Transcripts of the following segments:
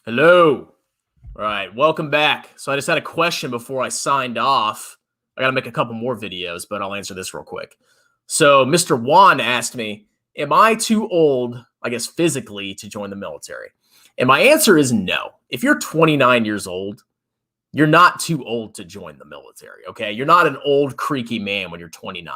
Hello. All right, welcome back. So I just had a question before I signed off. I got to make a couple more videos, but I'll answer this real quick. So Mr. Juan asked me, am I too old, I guess physically, to join the military? And my answer is no. If you're 29 years old, you're not too old to join the military, okay? You're not an old, creaky man when you're 29.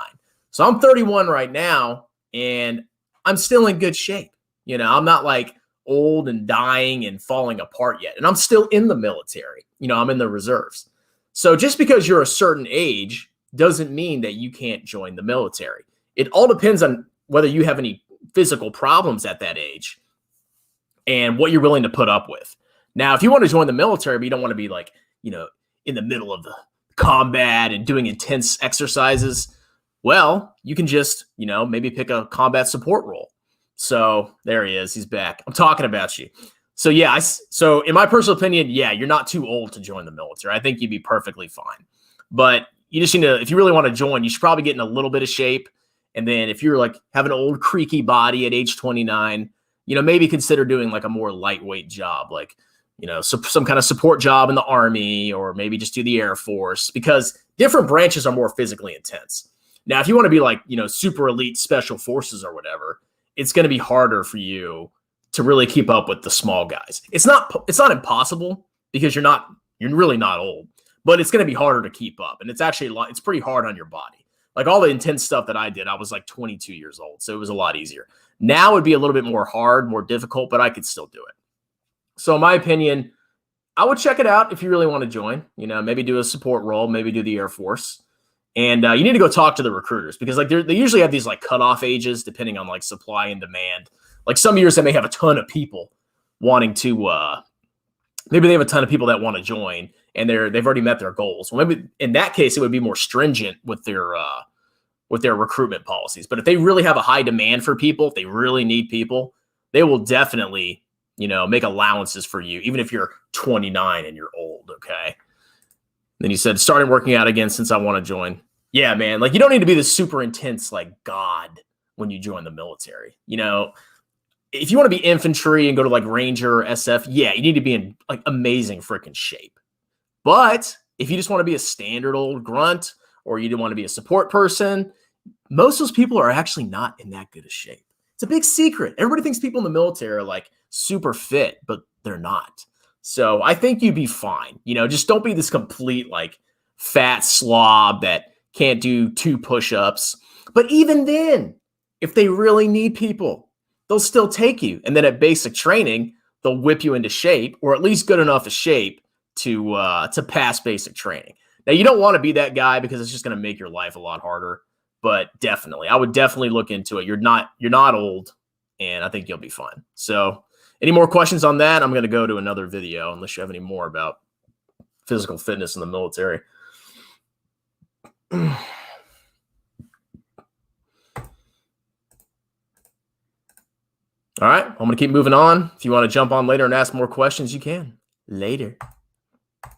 So I'm 31 right now, and I'm still in good shape. I'm not like old and dying and falling apart yet. And I'm still in the military. I'm in the reserves. So just because you're a certain age doesn't mean that you can't join the military. It all depends on whether you have any physical problems at that age and what you're willing to put up with. Now, if you want to join the military, but you don't want to be like, in the middle of the combat and doing intense exercises, well, you can just, maybe pick a combat support role. So there he is. He's back. I'm talking about you. So yeah, so in my personal opinion, yeah, you're not too old to join the military. I think you'd be perfectly fine. But you just need to, if you really want to join, you should probably get in a little bit of shape. And then if you're like have an old creaky body at age 29, maybe consider doing like a more lightweight job, like, some kind of support job in the Army, or maybe just do the Air Force, because different branches are more physically intense. Now, if you want to be like, super elite special forces or whatever, it's going to be harder for you to really keep up with the small guys. It's not impossible, because you're really not old, but it's going to be harder to keep up. And it's pretty hard on your body. Like all the intense stuff that I did, I was like 22 years old. So it was a lot easier. Now it'd be a little bit more hard, more difficult, but I could still do it. So in my opinion, I would check it out if you really want to join, maybe do a support role, maybe do the Air Force. And you need to go talk to the recruiters, because like they usually have these like cutoff ages depending on like supply and demand. Like some years they may have a ton of people wanting to, maybe they have a ton of people that want to join and they've already met their goals. Well, maybe in that case it would be more stringent with their recruitment policies. But if they really have a high demand for people, if they really need people, they will definitely, make allowances for you, even if you're 29 and you're old. Okay. Then he said, started working out again since I want to join. Yeah, man. Like you don't need to be this super intense, like God when you join the military. If you want to be infantry and go to like Ranger or SF, yeah, you need to be in like amazing freaking shape. But if you just want to be a standard old grunt, or you don't want to be a support person, most of those people are actually not in that good of shape. It's a big secret. Everybody thinks people in the military are like super fit, but they're not. So I think you'd be fine. Just don't be this complete like fat slob that can't do 2 push-ups. But even then, if they really need people, they'll still take you. And then at basic training, they'll whip you into shape, or at least good enough of shape to pass basic training. Now, you don't want to be that guy, because it's just going to make your life a lot harder. But I would definitely look into it. You're not old, and I think you'll be fine. So any more questions on that? I'm going to go to another video unless you have any more about physical fitness in the military. All right, I'm going to keep moving on. If you want to jump on later and ask more questions, you can. Later.